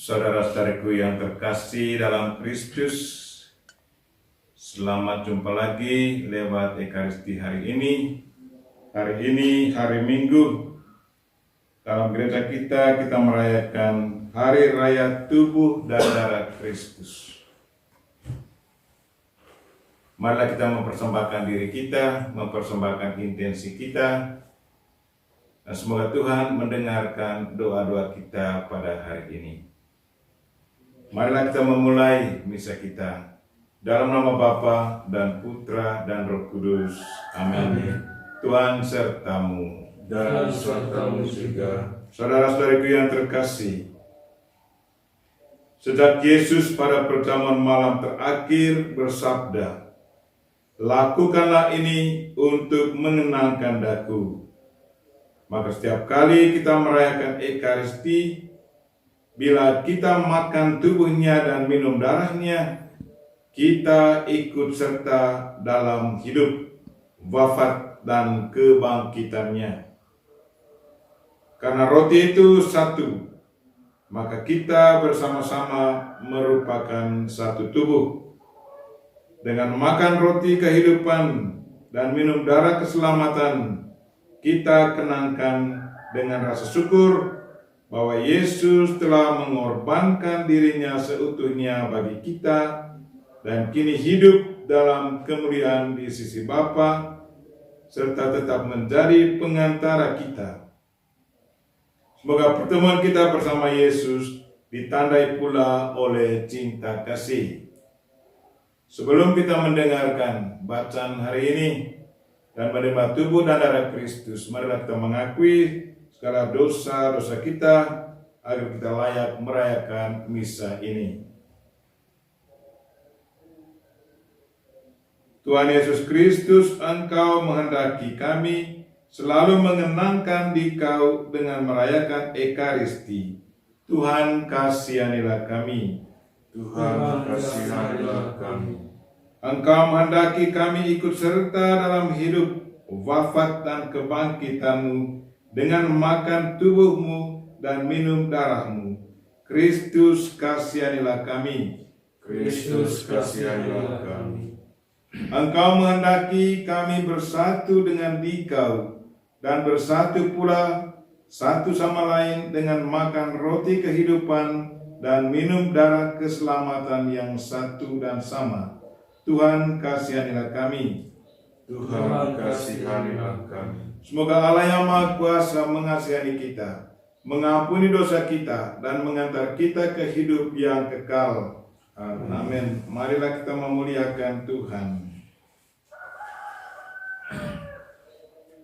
Saudara-saudariku yang terkasih dalam Kristus, selamat jumpa lagi lewat Ekaristi hari ini. Hari ini hari Minggu. Dalam gereja kita merayakan Hari Raya Tubuh dan Darah Kristus. Marilah kita mempersembahkan diri kita, mempersembahkan intensi kita, dan semoga Tuhan mendengarkan doa-doa kita pada hari ini. Marilah kita memulai misa kita dalam nama Bapa dan Putra dan Roh Kudus. Amin. Tuhan sertamu dan sertamu juga. Saudara-saudariku yang terkasih, sejak Yesus pada perjamuan malam terakhir bersabda, "Lakukanlah ini untuk mengenangkan daku." Maka setiap kali kita merayakan Ekaristi, bila kita makan tubuhnya dan minum darahnya, kita ikut serta dalam hidup, wafat, dan kebangkitannya. Karena roti itu satu, maka kita bersama-sama merupakan satu tubuh. Dengan makan roti kehidupan dan minum darah keselamatan, kita kenangkan dengan rasa syukur bahwa Yesus telah mengorbankan dirinya seutuhnya bagi kita dan kini hidup dalam kemuliaan di sisi Bapa serta tetap menjadi pengantara kita. Semoga pertemuan kita bersama Yesus ditandai pula oleh cinta kasih. Sebelum kita mendengarkan bacaan hari ini dan menerima tubuh dan darah Kristus, marilah kita mengakui segala dosa-dosa kita agar kita layak merayakan misa ini. Tuhan Yesus Kristus, Engkau menghendaki kami selalu mengenangkan Dikau dengan merayakan Ekaristi. Tuhan, kasihanilah kami. Tuhan, kasihanilah kami. Engkau menghendaki kami ikut serta dalam hidup, wafat, dan kebangkitan-Mu dengan makan tubuh-Mu dan minum darah-Mu. Kristus, kasihanilah kami. Kristus, kasihanilah kami. Engkau menghendaki kami bersatu dengan Dikau dan bersatu pula satu sama lain dengan makan roti kehidupan dan minum darah keselamatan yang satu dan sama. Tuhan, kasihanilah kami. Tuhan, kasihanilah kami. Semoga Allah yang Maha Kuasa mengasihani kita, mengampuni dosa kita, dan mengantar kita ke hidup yang kekal. Amin. Marilah kita memuliakan Tuhan.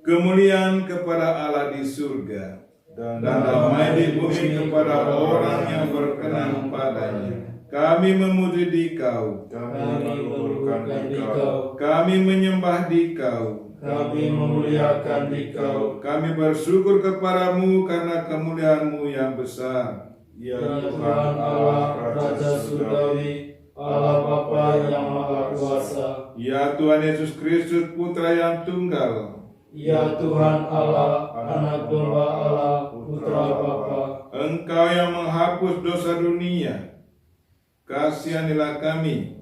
Kemuliaan kepada Allah di surga, dan damai di bumi kepada orang yang berkenan padanya. Kami memuji Dikau, Kami menguburkan Dikau, kami menyembah Dikau, kami memuliakan Dikau. kami bersyukur kepadamu karena kemuliaan-Mu yang besar. Ya Tuhan Allah, Raja Surgawi, Allah Bapa yang Maha Kuasa. Ya Tuhan Yesus Kristus, Putra yang tunggal. Ya Tuhan Allah, Anak Domba Allah, Putra Bapa. Engkau yang menghapus dosa dunia, kasihanilah kami.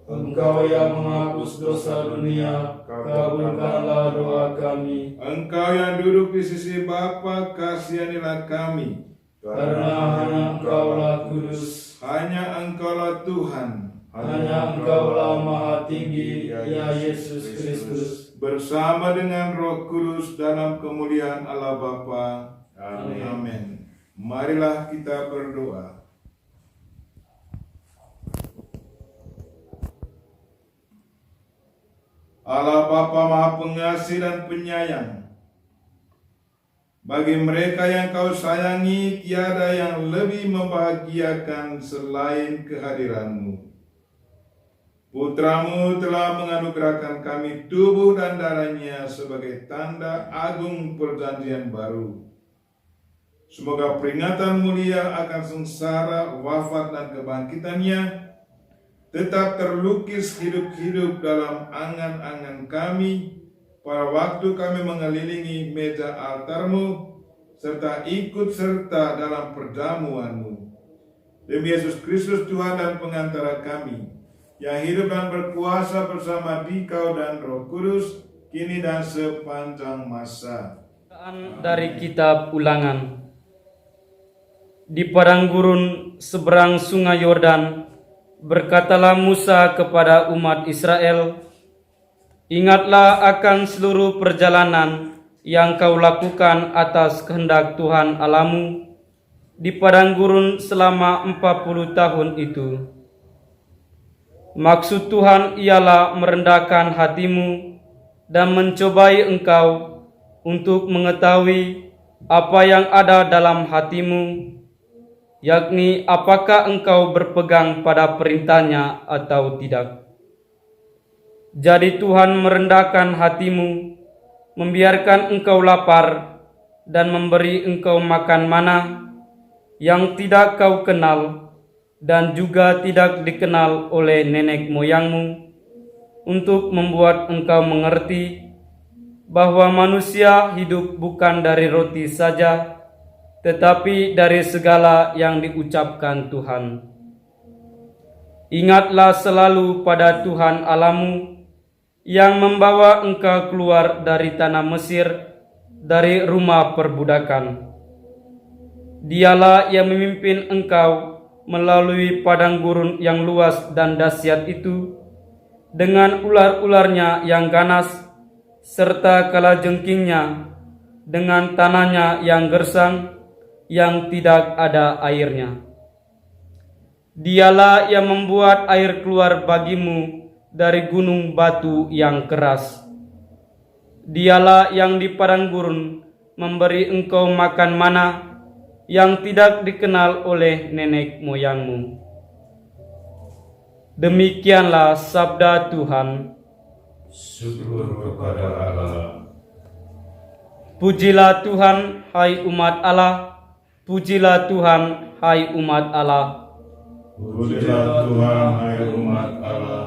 Engkau yang menghapus dosa dunia, kabulkanlah doa kami. Engkau yang duduk di sisi Bapa, kasihanilah kami. Karena hanya Engkaulah kudus, Hanya Engkaulah Tuhan, hanya Engkaulah Maha Tinggi, ya Yesus Kristus. bersama dengan Roh Kudus dalam kemuliaan Allah Bapa. Amin. Amin. Marilah kita berdoa. Allah Bapa Maha Pengasih dan Penyayang, bagi mereka yang Kau sayangi, tiada yang lebih membahagiakan selain kehadiran-Mu. Putra-Mu telah menganugerahkan kami tubuh dan darahnya sebagai tanda agung perjanjian baru. Semoga peringatan mulia akan sengsara, wafat, dan kebangkitannya tetap terlukis hidup-hidup dalam angan-angan kami pada waktu kami mengelilingi meja altar-Mu serta ikut serta dalam perjamuan-Mu. Demi Yesus Kristus Tuhan dan pengantara kami, yang hidup dan berkuasa bersama Dikau dan Roh Kudus, kini dan sepanjang masa. Dari kitab Ulangan. Di padang gurun seberang sungai Yordan, berkatalah Musa kepada umat Israel, "Ingatlah akan seluruh perjalanan yang kau lakukan atas kehendak Tuhan Allahmu di padang gurun selama 40 tahun itu. Maksud Tuhan ialah merendahkan hatimu dan mencobai engkau untuk mengetahui apa yang ada dalam hatimu, yakni apakah engkau berpegang pada perintahnya atau tidak. Jadi Tuhan merendahkan hatimu, membiarkan engkau lapar dan memberi engkau makan mana yang tidak kau kenal dan juga tidak dikenal oleh nenek moyangmu, untuk membuat engkau mengerti bahwa manusia hidup bukan dari roti saja, tetapi dari segala yang diucapkan Tuhan. Ingatlah selalu pada Tuhan Allahmu yang membawa engkau keluar dari tanah Mesir, dari rumah perbudakan. Dialah yang memimpin engkau melalui padang gurun yang luas dan dahsyat itu, dengan ular-ularnya yang ganas, serta kalajengkingnya, dengan tanahnya yang gersang, yang tidak ada airnya. Dialah yang membuat air keluar bagimu dari gunung batu yang keras. Dialah yang di padang gurun memberi engkau makan mana yang tidak dikenal oleh nenek moyangmu." Demikianlah sabda Tuhan. Syukur kepada Allah. Pujilah Tuhan, hai umat Allah. Pujilah Tuhan, hai umat Allah. Pujilah Tuhan, hai umat Allah.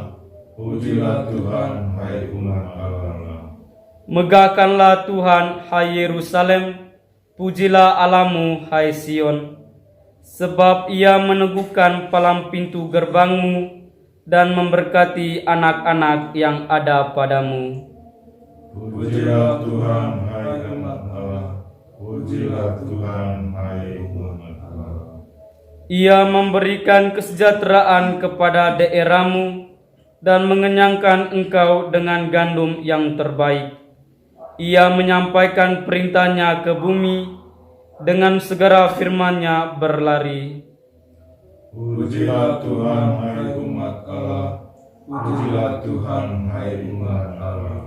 Pujilah Tuhan, hai umat Allah. Megahkanlah Tuhan, hai Yerusalem. Pujilah Allahmu, hai Sion. Sebab ia meneguhkan palang pintu gerbangmu dan memberkati anak-anak yang ada padamu. Pujilah Tuhan, hai umat Allah. Pujilah Tuhan, hai umat Allah. Ia memberikan kesejahteraan kepada daerahmu dan mengenyangkan engkau dengan gandum yang terbaik. Ia menyampaikan perintahnya ke bumi, dengan segera firman-Nya berlari. Pujilah Tuhan, hai umat Allah. Pujilah Tuhan, hai umat Allah.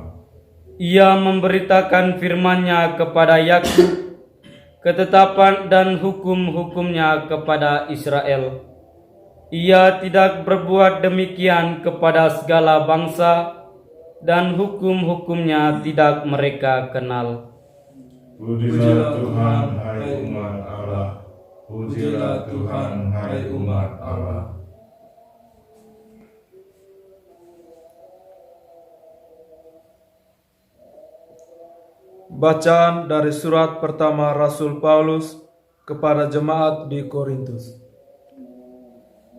Ia memberitakan firman-Nya kepada Yakub, ketetapan dan hukum-hukumnya kepada Israel. Ia tidak berbuat demikian kepada segala bangsa, dan hukum-hukumnya tidak mereka kenal. Pujilah Tuhan, hai umat Allah. Pujilah Tuhan, hai umat Allah. Bacaan dari surat pertama Rasul Paulus kepada jemaat di Korintus.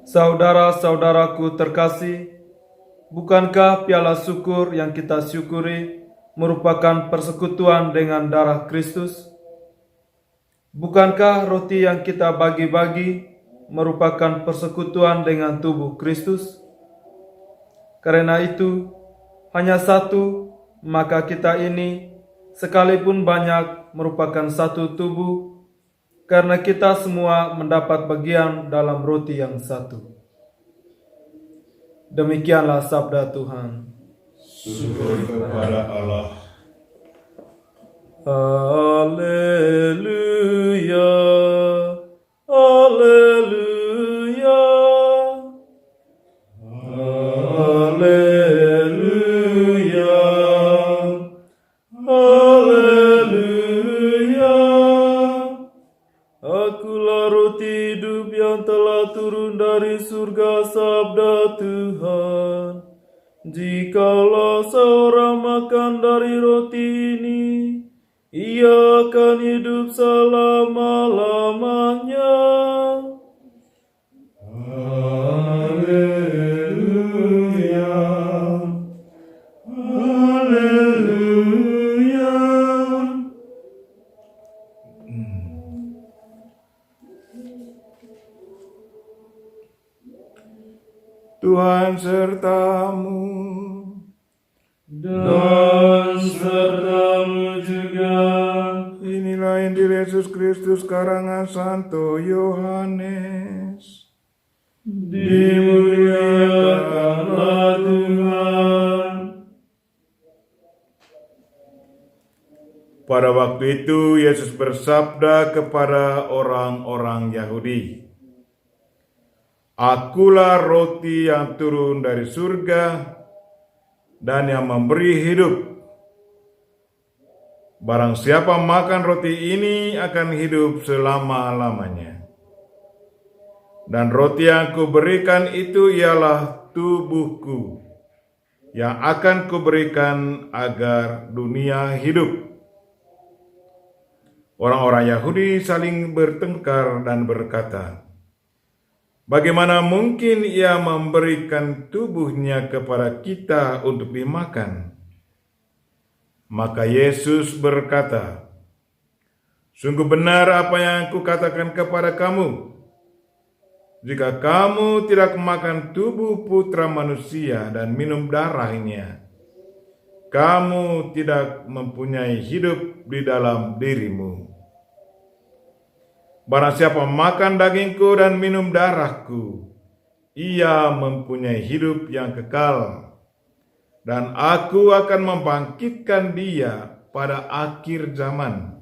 Saudara-saudaraku terkasih, bukankah piala syukur yang kita syukuri merupakan persekutuan dengan darah Kristus? Bukankah roti yang kita bagi-bagi merupakan persekutuan dengan tubuh Kristus? Karena itu, hanya satu, maka kita ini, sekalipun banyak, merupakan satu tubuh, karena kita semua mendapat bagian dalam roti yang satu. Demikianlah sabda Tuhan. Syukur kepada Allah. Haleluya, haleluya, haleluya, haleluya. Akulah roti hidup yang telah turun dari surga, sabda Tuhan. Jikalau seorang makan dari roti ini, ia akan hidup selama-lamanya. Tuhan sertamu. Dan sertamu juga. Inilah Injil Yesus Kristus karangan Santo Yohanes. Dimuliakanlah Tuhan. Pada waktu itu Yesus bersabda kepada orang-orang Yahudi, "Akulah roti yang turun dari surga dan yang memberi hidup. Barang siapa makan roti ini akan hidup selama-lamanya. Dan roti yang kuberikan itu ialah tubuhku, yang akan kuberikan agar dunia hidup." Orang-orang Yahudi saling bertengkar dan berkata, "Bagaimana mungkin ia memberikan tubuhnya kepada kita untuk dimakan?" Maka Yesus berkata, "Sungguh benar apa yang kukatakan kepada kamu. Jika kamu tidak makan tubuh Putra Manusia dan minum darahnya, kamu tidak mempunyai hidup di dalam dirimu. Barang siapa makan dagingku dan minum darahku, ia mempunyai hidup yang kekal, dan aku akan membangkitkan dia pada akhir zaman.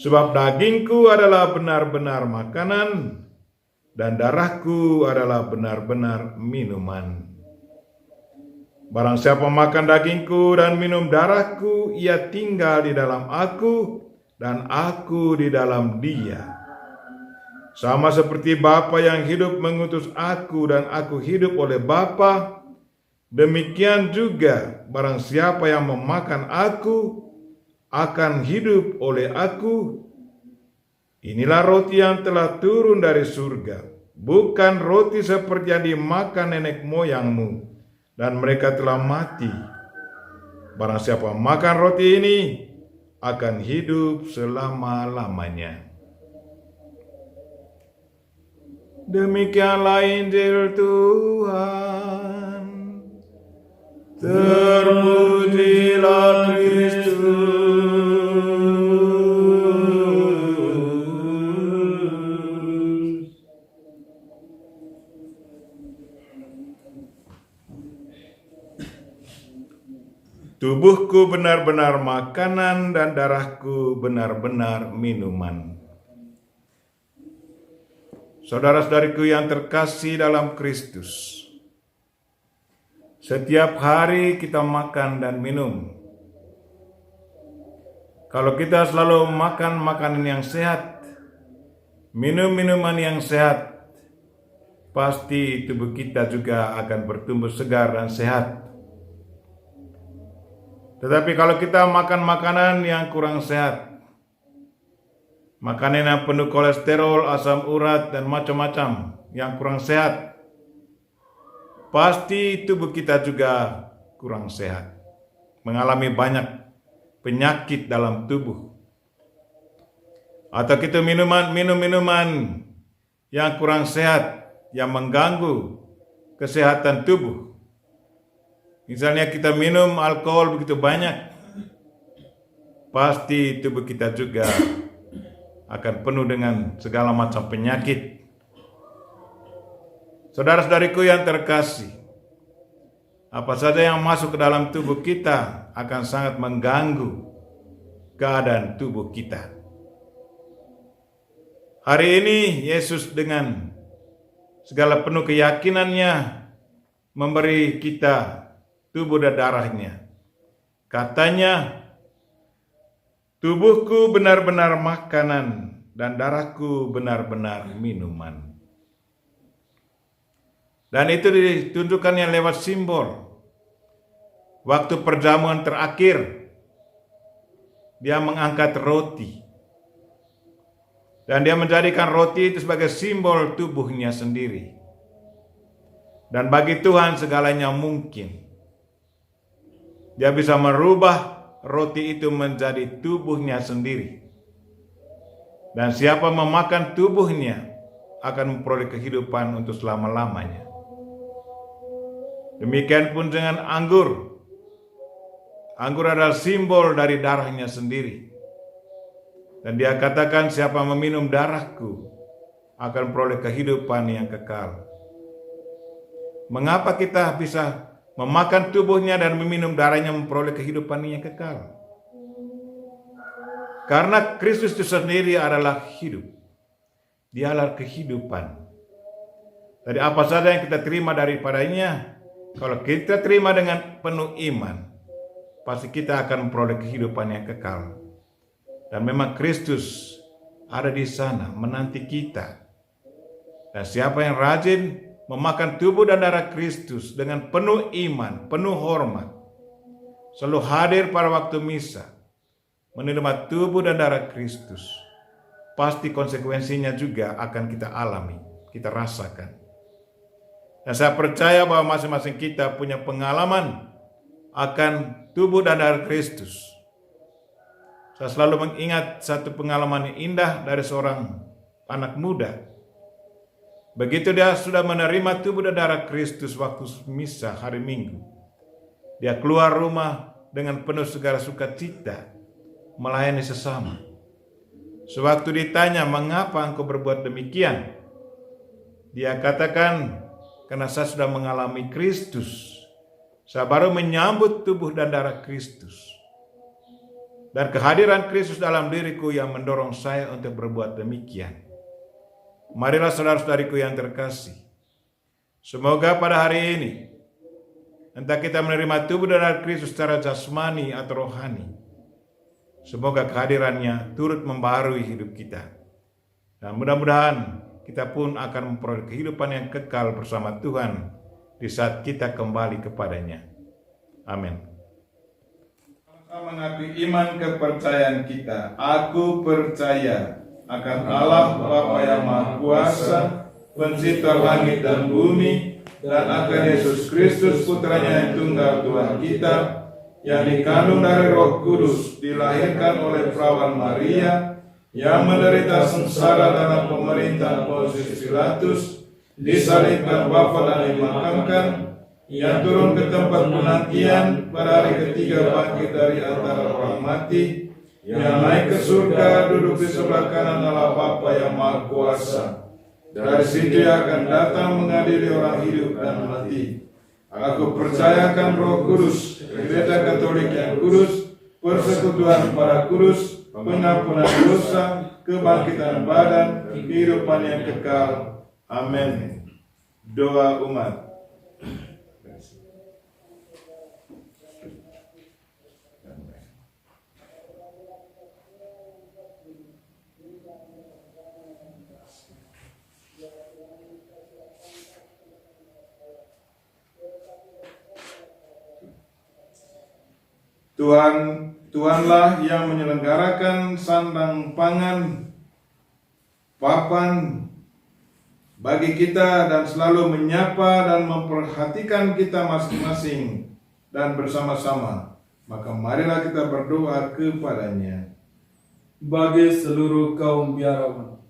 Sebab dagingku adalah benar-benar makanan, dan darahku adalah benar-benar minuman. Barang siapa makan dagingku dan minum darahku, ia tinggal di dalam aku, dan aku di dalam dia. Sama seperti Bapa yang hidup mengutus aku dan aku hidup oleh Bapa, demikian juga barang siapa yang memakan aku akan hidup oleh aku. Inilah roti yang telah turun dari surga, bukan roti seperti yang dimakan nenek moyangmu, dan mereka telah mati. Barang siapa makan roti ini akan hidup selama-lamanya." Demikianlah Injil Tuhan. Terpujilah Kristus. Tubuhku benar-benar makanan dan darahku benar-benar minuman. Saudara-saudariku yang terkasih dalam Kristus, setiap hari kita makan dan minum. Kalau kita selalu makan makanan yang sehat, minum minuman yang sehat, pasti tubuh kita juga akan bertumbuh segar dan sehat. Tetapi kalau kita makan makanan yang kurang sehat, makanan yang penuh kolesterol, asam urat, dan macam-macam yang kurang sehat, pasti tubuh kita juga kurang sehat, mengalami banyak penyakit dalam tubuh. Atau kita minum minuman yang kurang sehat, yang mengganggu kesehatan tubuh. Misalnya kita minum alkohol begitu banyak, pasti tubuh kita juga akan penuh dengan segala macam penyakit. Saudara-saudariku yang terkasih, apa saja yang masuk ke dalam tubuh kita akan sangat mengganggu keadaan tubuh kita. Hari ini Yesus dengan segala penuh keyakinannya memberi kita tubuh dan darahnya. Katanya, "Tubuhku benar-benar makanan dan darahku benar-benar minuman." Dan itu ditunjukkannya lewat simbol. Waktu perjamuan terakhir, dia mengangkat roti. Dan dia menjadikan roti itu sebagai simbol tubuhnya sendiri. Dan bagi Tuhan segalanya mungkin. Dia bisa merubah roti itu menjadi tubuhnya sendiri. Dan siapa memakan tubuhnya akan memperoleh kehidupan untuk selama-lamanya. Demikian pun dengan anggur. Anggur adalah simbol dari darahnya sendiri. Dan dia katakan, siapa meminum darahku akan peroleh kehidupan yang kekal. Mengapa kita bisa memakan tubuhnya dan meminum darahnya memperoleh kehidupan yang kekal? Karena Kristus itu sendiri adalah hidup. Dialah kehidupan. Jadi apa saja yang kita terima daripadanya, kalau kita terima dengan penuh iman, pasti kita akan memperoleh kehidupan yang kekal. Dan memang Kristus ada di sana menanti kita. Dan siapa yang rajin memakan tubuh dan darah Kristus dengan penuh iman, penuh hormat, selalu hadir pada waktu misa, menerima tubuh dan darah Kristus, pasti konsekuensinya juga akan kita alami, kita rasakan. Dan saya percaya bahwa masing-masing kita punya pengalaman akan tubuh dan darah Kristus. Saya selalu mengingat satu pengalaman yang indah dari seorang anak muda. Begitu dia sudah menerima tubuh dan darah Kristus waktu misa hari Minggu, dia keluar rumah dengan penuh segala sukacita, melayani sesama. Sewaktu ditanya, mengapa engkau berbuat demikian? Dia katakan, karena saya sudah mengalami Kristus. Saya baru menyambut tubuh dan darah Kristus. Dan kehadiran Kristus dalam diriku yang mendorong saya untuk berbuat demikian. Marilah saudara-saudariku yang terkasih, semoga pada hari ini, entah kita menerima tubuh dan darah Kristus secara jasmani atau rohani, semoga kehadirannya turut membaharui hidup kita. Dan mudah-mudahan kita pun akan memperoleh kehidupan yang kekal bersama Tuhan di saat kita kembali kepadanya. Amin. Mengakui iman kepercayaan kita. Aku percaya akan Allah Bapa yang Maha Kuasa, Pencipta langit dan bumi, dan akan Yesus Kristus Putranya yang tunggal Tuhan kita, yang dikandung dari Roh Kudus, dilahirkan oleh perawan Maria, yang menderita sengsara dalam pemerintahan Pontius Pilatus, disalibkan, wafat dan dimakamkan, yang turun ke tempat penantian, pada hari ketiga bangkit dari antara orang mati, yang naik ke surga, duduk di sebelah kanan Allah Bapa yang Maha Kuasa. Dari situ ia akan datang mengadili orang hidup dan mati. Aku percayakan Roh Kudus, Gereja Katolik yang kudus, persekutuan para kudus, pengampunan dosa, kebangkitan badan, kehidupan yang kekal. Amin. Doa umat. Tuhanlah yang menyelenggarakan sandang pangan, papan bagi kita dan selalu menyapa dan memperhatikan kita masing-masing dan bersama-sama. Maka marilah kita berdoa kepadanya. Bagi seluruh kaum biarawan,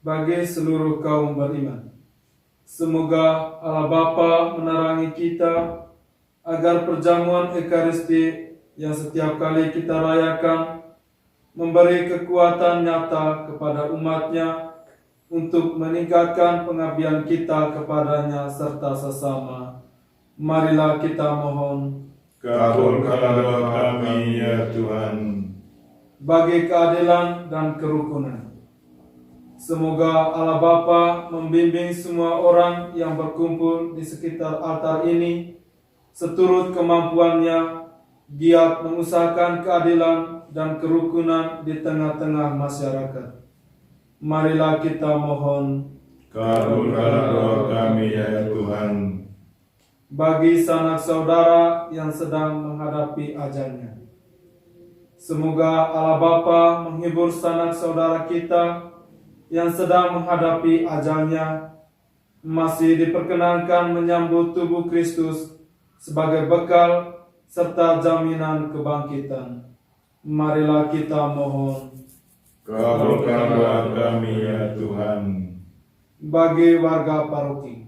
bagi seluruh kaum beriman, semoga Allah Bapa menerangi kita agar perjamuan Ekaristi yang setiap kali kita rayakan memberi kekuatan nyata kepada umat-Nya untuk meningkatkan pengabdian kita kepadanya serta sesama. Marilah kita mohon. Kabulkanlah doa kami ya Tuhan. Bagi keadilan dan kerukunan, semoga Allah Bapa membimbing semua orang yang berkumpul di sekitar altar ini seturut kemampuannya, giat mengusahakan keadilan dan kerukunan di tengah-tengah masyarakat. Marilah kita mohon. Kabulkanlah doa kami ya Tuhan. Bagi sanak saudara yang sedang menghadapi ajalnya, semoga Allah Bapa menghibur sanak saudara kita yang sedang menghadapi ajalnya, masih diperkenankan menyambut tubuh Kristus sebagai bekal serta jaminan kebangkitan. Marilah kita mohon. Kabulkanlah doa kami ya Tuhan. bagi warga paroki.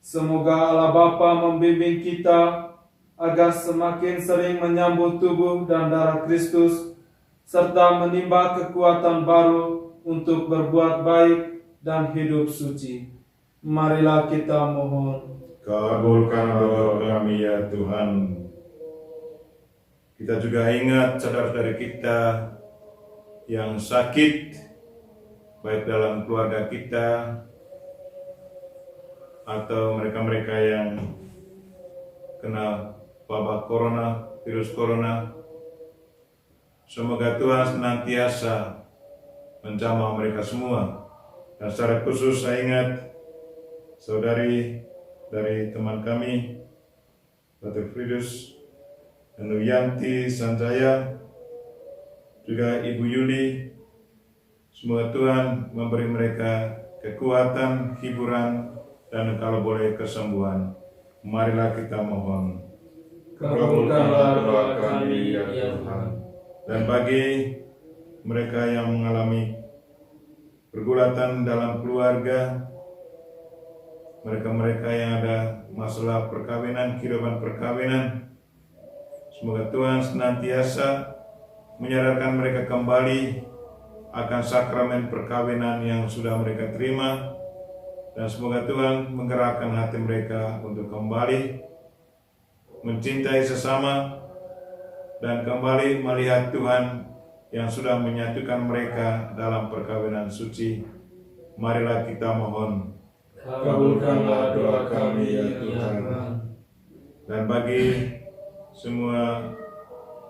Semoga Allah Bapa membimbing kita agar semakin sering menyambut tubuh dan darah Kristus, serta menimba kekuatan baru untuk berbuat baik dan hidup suci. Marilah kita mohon. Kabulkan doa kami ya Tuhan. Kita juga ingat saudara-saudara kita yang sakit, baik dalam keluarga kita atau mereka-mereka yang kena wabah corona, virus corona. Semoga Tuhan senantiasa menjamah mereka semua. Dan secara khusus saya ingat saudari dari teman kami, Dr. Fridus dan Yanti Sanjaya, juga Ibu Yuli. Semoga Tuhan memberi mereka kekuatan, hiburan, dan kalau boleh kesembuhan. Marilah kita mohon. Kabulkanlah doa kami ya Tuhan. Dan bagi mereka yang mengalami pergulatan dalam keluarga, mereka-mereka yang ada masalah perkawinan, kehidupan perkawinan, semoga Tuhan senantiasa menyadarkan mereka kembali akan sakramen perkawinan yang sudah mereka terima, dan semoga Tuhan menggerakkan hati mereka untuk kembali mencintai sesama dan kembali melihat Tuhan yang sudah menyatukan mereka dalam perkawinan suci. Marilah kita mohon. Kabulkanlah doa kami ya Tuhan. Dan bagi semua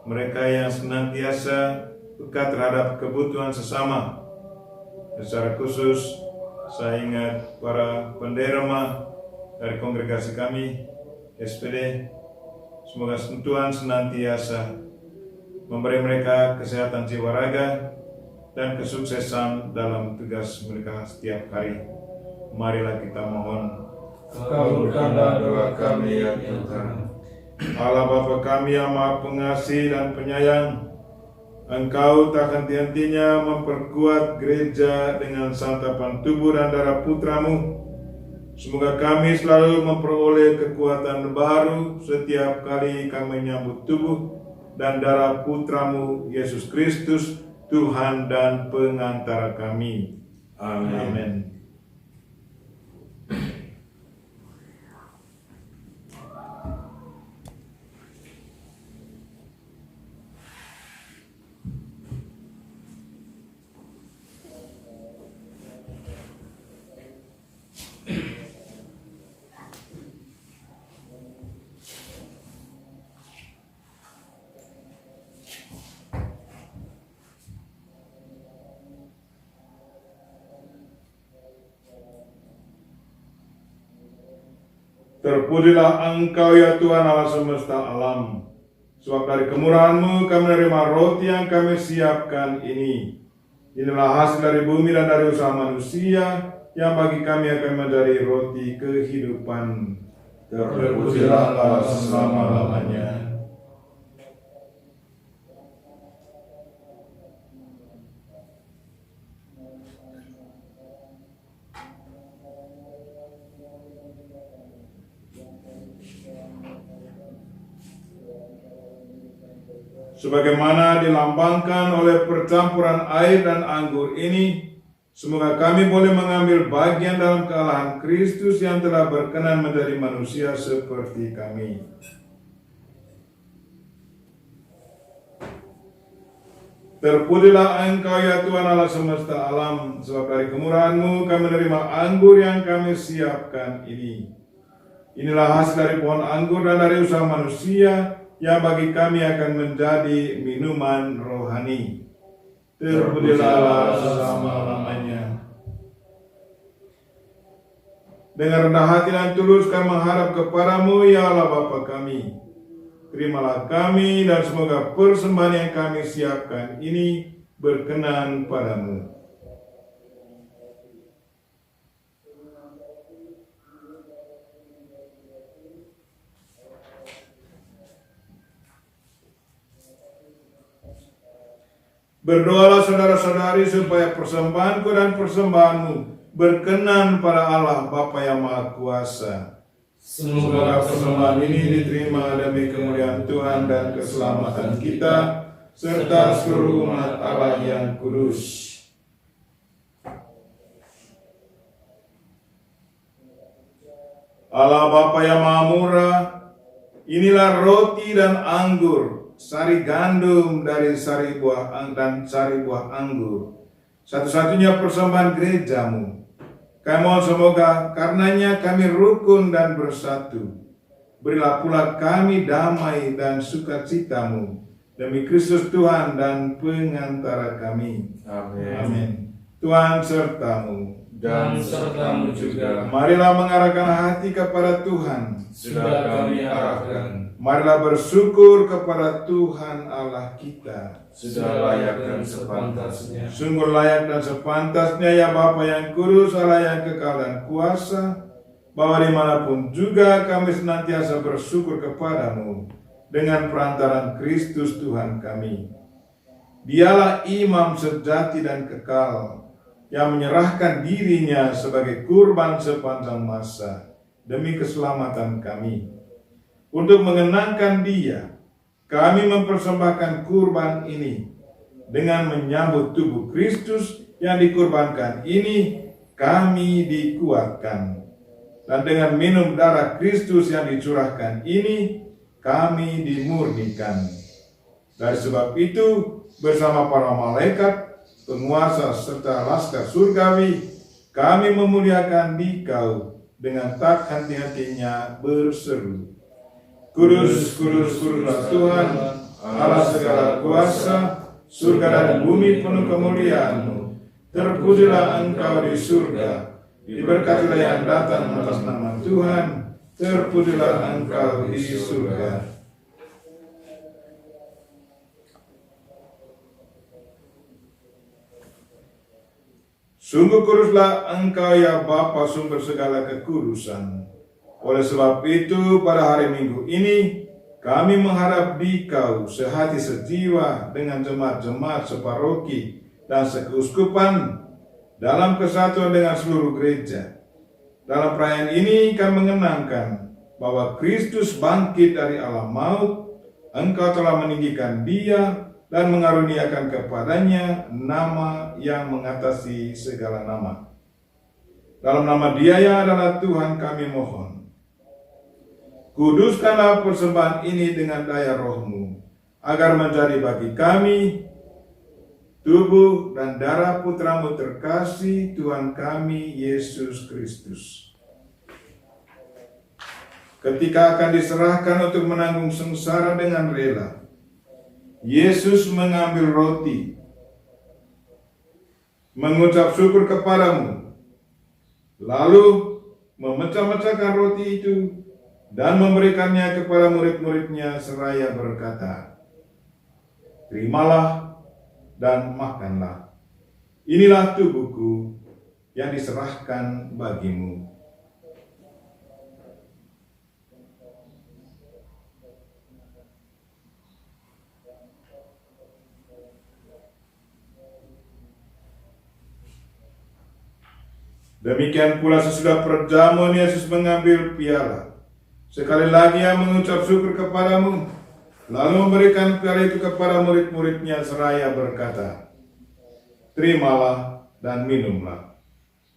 mereka yang senantiasa peka terhadap kebutuhan sesama, secara khusus saya ingat para penderma dari kongregasi kami SPD. Semoga Tuhan senantiasa memberi mereka kesehatan jiwa raga dan kesuksesan dalam tugas mereka setiap hari. Marilah kita mohon. Kabulkanlah doa kami ya Tuhan. Allah Bapa kami yang Maha Pengasih dan Penyayang, Engkau tak henti-hentinya memperkuat gereja dengan santapan tubuh dan darah Putra-Mu. Semoga kami selalu memperoleh kekuatan baru setiap kali kami menyambut tubuh dan darah Putra-Mu Yesus Kristus, Tuhan dan pengantara kami. Amin. Terpujilah Engkau ya Tuhan Allah semesta alam. Sebab dari kemurahan-Mu kami menerima roti yang kami siapkan ini. Inilah hasil dari bumi dan dari usaha manusia yang bagi kami akan menjadi roti kehidupan. Terpujilah Allah selama-lamanya. Sebagaimana dilambangkan oleh percampuran air dan anggur ini, semoga kami boleh mengambil bagian dalam kealahan Kristus yang telah berkenan menjadi manusia seperti kami. Terpujilah Engkau ya Tuhan Allah semesta alam, sebab dari kemurahan-Mu kami menerima anggur yang kami siapkan ini. Inilah hasil dari pohon anggur dan dari usaha manusia, yang bagi kami akan menjadi minuman rohani. Terpujilah Allah selama-lamanya. Dengan rendah hati dan tulus kami menghadap kepada-Mu ya Allah Bapa kami. Terimalah kami dan semoga persembahan yang kami siapkan ini berkenan pada-Mu. Berdoalah saudara-saudari supaya persembahanku dan persembahanmu berkenan pada Allah Bapa yang Maha Kuasa. Semoga persembahan ini diterima demi kemuliaan Tuhan dan keselamatan kita, serta seluruh umat Allah yang kudus. Allah Bapa yang Maha Murah, inilah roti dan anggur, sari gandum dari sari buah anggur, satu-satunya persembahan gerejamu. Kami mohon semoga karenanya kami rukun dan bersatu. Berilah pula kami damai dan sukacitamu, demi Kristus Tuhan dan pengantara kami. Amin. Tuhan sertamu. Dan sertamu juga. Marilah mengarahkan hati kepada Tuhan. Sudah kami arahkan. Marilah bersyukur kepada Tuhan Allah kita. Sudah layak dan sepantasnya. Sungguh layak dan sepantasnya ya Bapa yang kudus, Allah yang kekal dan kuasa, bahwa dimanapun juga kami senantiasa bersyukur kepadamu dengan perantaran Kristus Tuhan kami. Dialah imam sejati dan kekal, yang menyerahkan dirinya sebagai kurban sepanjang masa demi keselamatan kami. Untuk mengenangkan Dia, kami mempersembahkan kurban ini. Dengan menyambut tubuh Kristus yang dikurbankan ini, kami dikuatkan. Dan dengan minum darah Kristus yang dicurahkan ini, kami dimurnikan. Dari sebab itu, bersama para malaikat, penguasa serta laskar surgawi, kami memuliakan Dikau dengan tak henti-hentinya berseru, Kudus, kudus, kuduslah Tuhan, Allah segala kuasa, surga dan bumi penuh kemuliaan-Mu. Terpujilah Engkau di surga, diberkatilah yang datang atas nama Tuhan, terpujilah Engkau di surga. Sungguh kuduslah Engkau ya Bapa, sumber segala kekudusan. Oleh sebab itu pada hari Minggu ini kami menghadap Dikau sehati sejiwa dengan jemaat-jemaat separoki dan sekeuskupan dalam kesatuan dengan seluruh gereja. Dalam perayaan ini kami mengenangkan bahwa Kristus bangkit dari alam maut. Engkau telah meninggikan Dia dan mengaruniakan kepadanya nama yang mengatasi segala nama. Dalam nama Dia yang adalah Tuhan kami mohon, kuduskanlah persembahan ini dengan daya Roh-Mu, agar menjadi bagi kami tubuh dan darah Putra-Mu terkasih, Tuhan kami Yesus Kristus. Ketika akan diserahkan untuk menanggung sengsara dengan rela, Yesus mengambil roti, mengucap syukur kepadamu, lalu memecah-mecahkan roti itu dan memberikannya kepada murid-muridnya seraya berkata, terimalah dan makanlah. Inilah tubuhku yang diserahkan bagimu. Demikian pula sesudah perjamuan Yesus mengambil piala. Sekali lagi Ia mengucap syukur kepadamu, lalu memberikan piala itu kepada murid-muridnya seraya berkata, terimalah dan minumlah.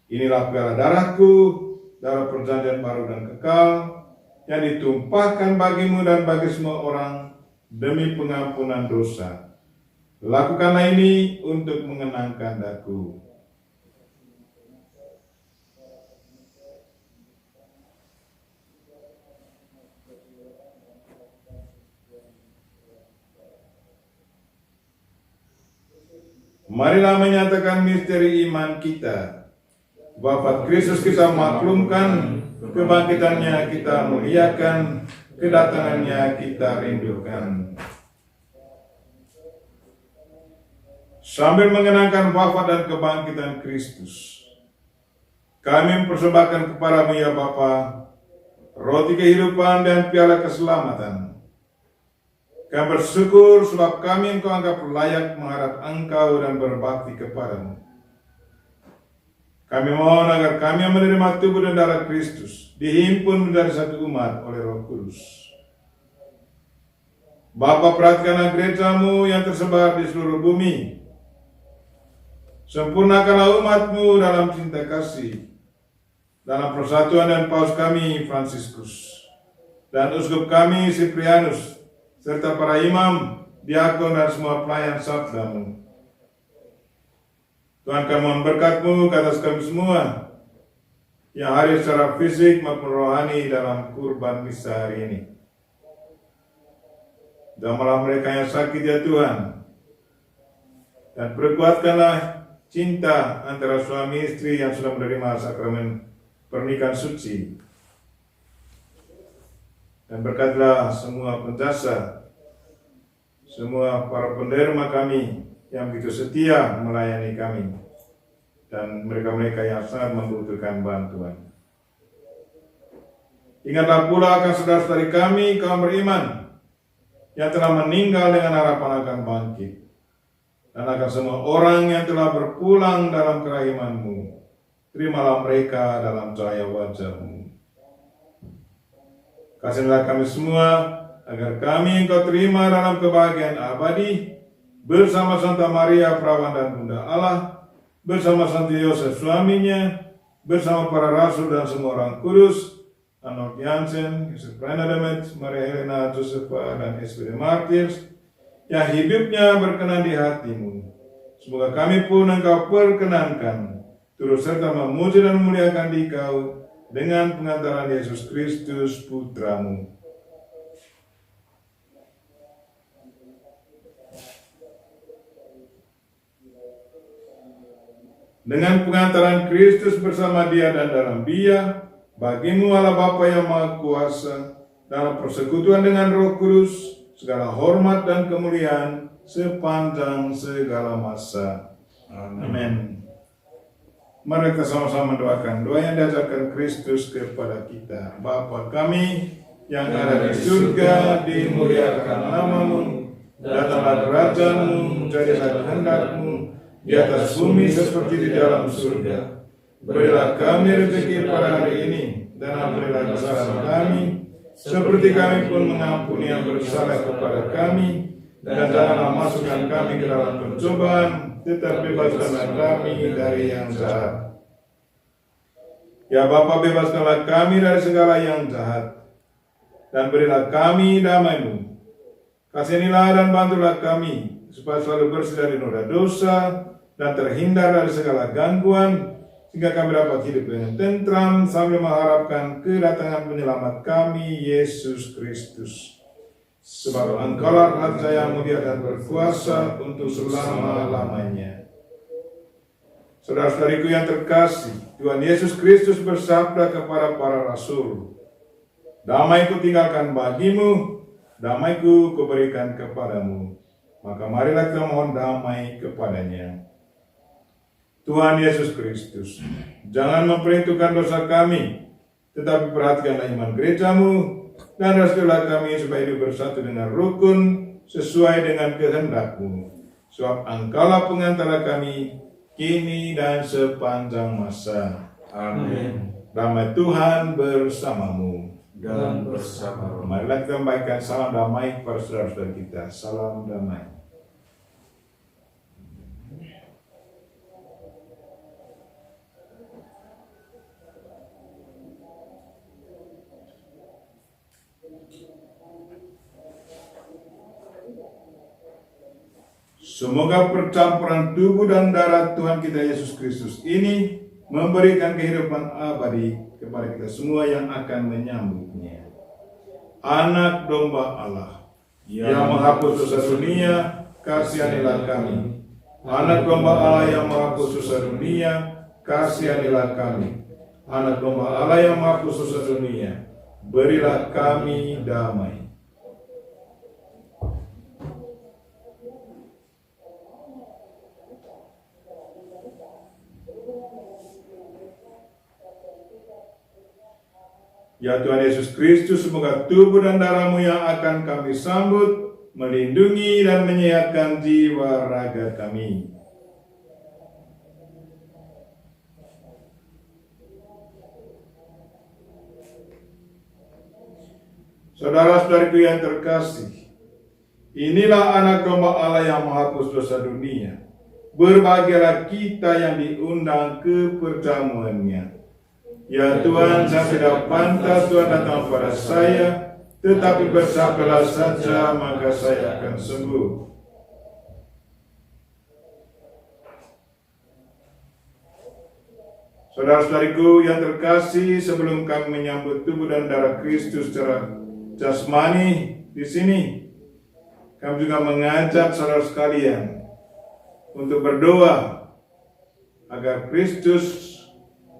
Inilah piala darahku, darah perjanjian baru dan kekal, yang ditumpahkan bagimu dan bagi semua orang demi pengampunan dosa. Lakukanlah ini untuk mengenangkan Aku. Marilah menyatakan misteri iman kita. Wafat Kristus kita maklumkan, kebangkitannya kita muliakan, kedatangannya kita rindukan. Sambil mengenangkan wafat dan kebangkitan Kristus, kami mempersembahkan kepadamu ya Bapa, roti kehidupan dan piala keselamatan. Kami bersyukur sebab kami Engkau anggap layak menghadap Engkau dan berbakti kepadamu. Kami mohon agar kami yang menerima tubuh dan darah Kristus dihimpun menjadi satu umat oleh Roh Kudus. Bapa, perhatikanlah gereja-Mu yang tersebar di seluruh bumi. Sempurnakanlah umat-Mu dalam cinta kasih, dalam persatuan dan paus kami Fransiskus, dan uskup kami Siprianus, serta para imam, diakon dan semua pelayan sabda-Mu. Tuhan, kami mohon berkat-Mu ke atas kami semua yang hadir secara fisik maupun rohani dalam kurban misa hari ini. Damailah mereka yang sakit ya Tuhan, dan perkuatkanlah cinta antara suami istri yang sudah menerima sakramen pernikahan suci. Dan berkatilah semua penjasa, semua para penderma kami yang begitu setia melayani kami, dan mereka-mereka yang sangat membutuhkan bantuan. Ingatlah pula akan saudara-saudari kami, kaum beriman, yang telah meninggal dengan harapan akan bangkit, dan akan semua orang yang telah berpulang dalam kerahiman-Mu. Terimalah mereka dalam cahaya wajah-Mu. Kasihilah kami semua, agar kami Engkau terima dalam kebahagiaan abadi, bersama Santa Maria Perawan dan Bunda Allah, bersama Santo Yosef suaminya, bersama para rasul dan semua orang kudus, Anok Jansen, Yosef Raina Demet, Maria Helena, Josefa, dan SPD Martyrs, yang hidupnya berkenan di hati-Mu. Semoga kami pun Engkau perkenankan, turut serta memuji dan memuliakan Dikau dengan pengantaran Yesus Kristus Putra-Mu. Dengan pengantaran Kristus bersama Dia dan dalam Dia, bagi-Mu Allah Bapa yang Maha Kuasa, dalam persekutuan dengan Roh Kudus, segala hormat dan kemuliaan sepanjang segala masa. Amin. Mari kita sama-sama mendoakan doa yang diajarkan Kristus kepada kita. Bapa kami yang ada di surga, dimuliakan nama-Mu, datanglah kerajaan-Mu, jadilah kehendak-Mu di atas bumi seperti di dalam surga. Berilah kami rezeki pada hari ini, dan ampunilah kesalahan kami, seperti kami pun mengampuni yang bersalah kepada kami, dan janganlah masukkan kami ke dalam pencobaan, tetapi bebaskanlah kami dari yang jahat. Ya Bapa, bebaskanlah kami dari segala yang jahat, dan berilah kami damai-Mu. Kasihanilah dan bantulah kami, supaya selalu bersih dari noda dosa, dan terhindar dari segala gangguan, sehingga kami dapat hidup dengan tentram sambil mengharapkan kedatangan penyelamat kami, Yesus Kristus. Sebab Engkaulah Raja yang mulia dan berkuasa untuk selama-lamanya. Saudara-saudariku yang terkasih, Tuhan Yesus Kristus bersabda kepada para rasul, "Damai-Ku tinggalkan bagimu, damai-Ku kuberikan kepadamu." Maka marilah kita mohon damai kepadanya. Tuhan Yesus Kristus, jangan memperhitungkan dosa kami, tetapi perhatikanlah iman gereja-Mu, dan restuilah kami supaya hidup bersatu dengan rukun sesuai dengan kehendak-Mu. Sebab Engkaulah pengantara kami kini dan sepanjang masa. Amin. Damai Tuhan bersamamu. Dan bersama. Marilah kita memberikan salam damai kepada saudara-saudara kita. Salam damai. Semoga percampuran tubuh dan darah Tuhan kita Yesus Kristus ini memberikan kehidupan abadi kepada kita semua yang akan menyambutnya. Anak domba Allah yang menghapus dosa dunia, kasihanilah kami. Anak domba Allah yang menghapus dosa dunia, kasihanilah kami. Anak domba Allah yang menghapus dosa dunia, berilah kami damai. Ya Tuhan Yesus Kristus, semoga tubuh dan darah-Mu yang akan kami sambut melindungi dan menyehatkan jiwa raga kami. Saudara-saudariku yang terkasih, inilah anak domba Allah yang menghapus dosa dunia. Berbahagialah kita yang diundang ke perjamuannya. Ya Tuhan, saya tidak pantas Tuhan datang pada saya, tetapi bersabdalah saja maka saya akan sembuh. Saudara-saudariku yang terkasih, sebelum kami menyambut tubuh dan darah Kristus secara jasmani di sini, kami juga mengajak saudara sekalian untuk berdoa agar Kristus,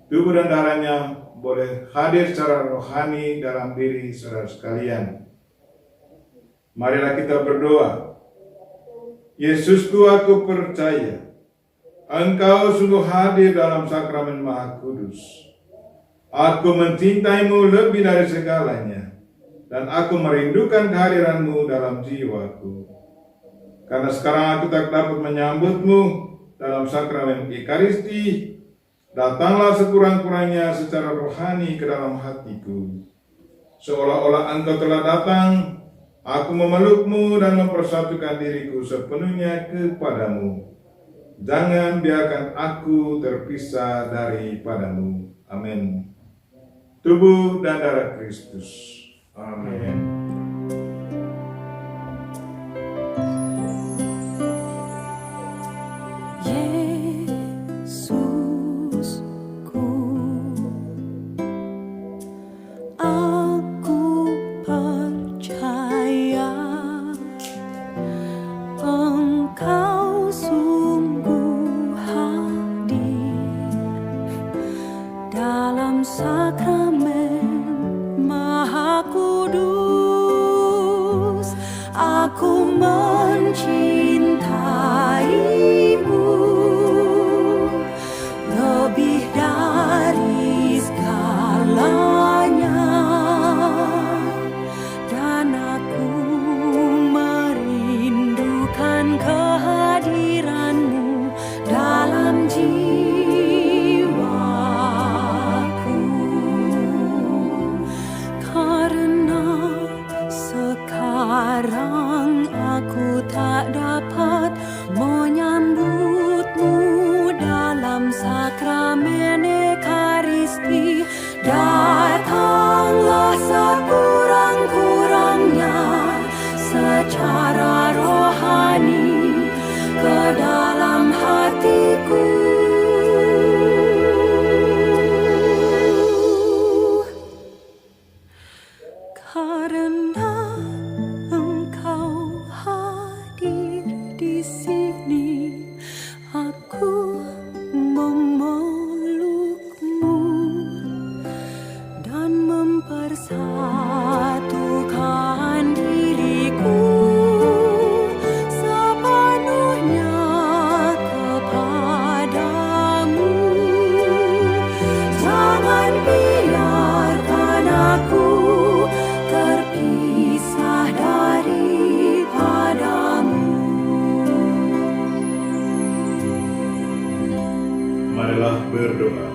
tubuh dan darahnya boleh hadir secara rohani dalam diri saudara sekalian. Marilah kita berdoa. Yesusku, aku percaya Engkau sungguh hadir dalam sakramen Maha Kudus. Aku mencintaimu lebih dari segalanya, dan aku merindukan kehadiranmu dalam jiwaku. Karena sekarang aku tak dapat menyambutmu dalam sakramen Ekaristi, datanglah sekurang-kurangnya secara rohani ke dalam hatiku. Seolah-olah engkau telah datang, aku memelukmu dan mempersatukan diriku sepenuhnya kepadamu. Jangan biarkan aku terpisah daripadamu. Amin. Tubuh dan darah Kristus. Amin. Marilah berdoa.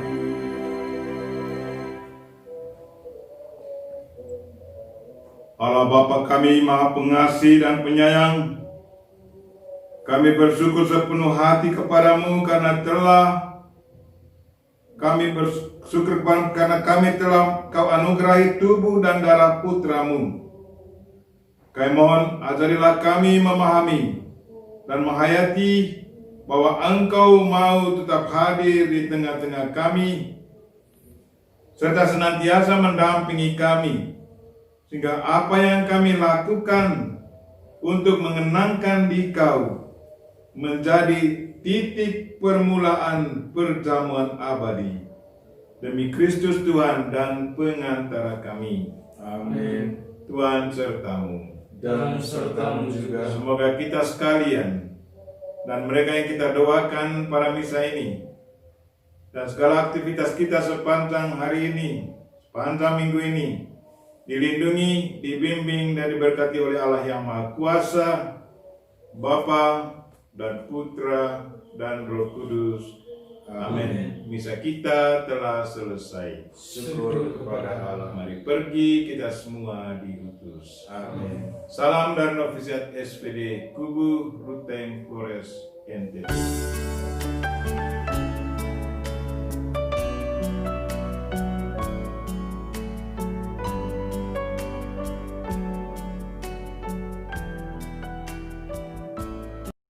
Allah Bapa kami Maha Pengasih dan Penyayang, kami bersyukur sepenuh hati kepadamu karena kami telah Kau anugerahi tubuh dan darah putramu. Kami mohon ajarilah kami memahami dan menghayati bahwa Engkau mau tetap hadir di tengah-tengah kami, serta senantiasa mendampingi kami, sehingga apa yang kami lakukan untuk mengenangkan Dikau menjadi titik permulaan perjamuan abadi. Demi Kristus Tuhan dan pengantara kami. Amin. Tuhan sertamu. Dan sertamu juga. Semoga kita sekalian dan mereka yang kita doakan pada misa ini dan segala aktivitas kita sepanjang hari ini, sepanjang minggu ini, dilindungi, dibimbing dan diberkati oleh Allah yang Maha Kuasa, Bapa dan Putra dan Roh Kudus. Amin. Misa kita telah selesai. Syukur kepada Allah. Mari pergi kita semua diutus. Amin. Salam dari novisiat SPD Kubu Ruteng Flores NTT.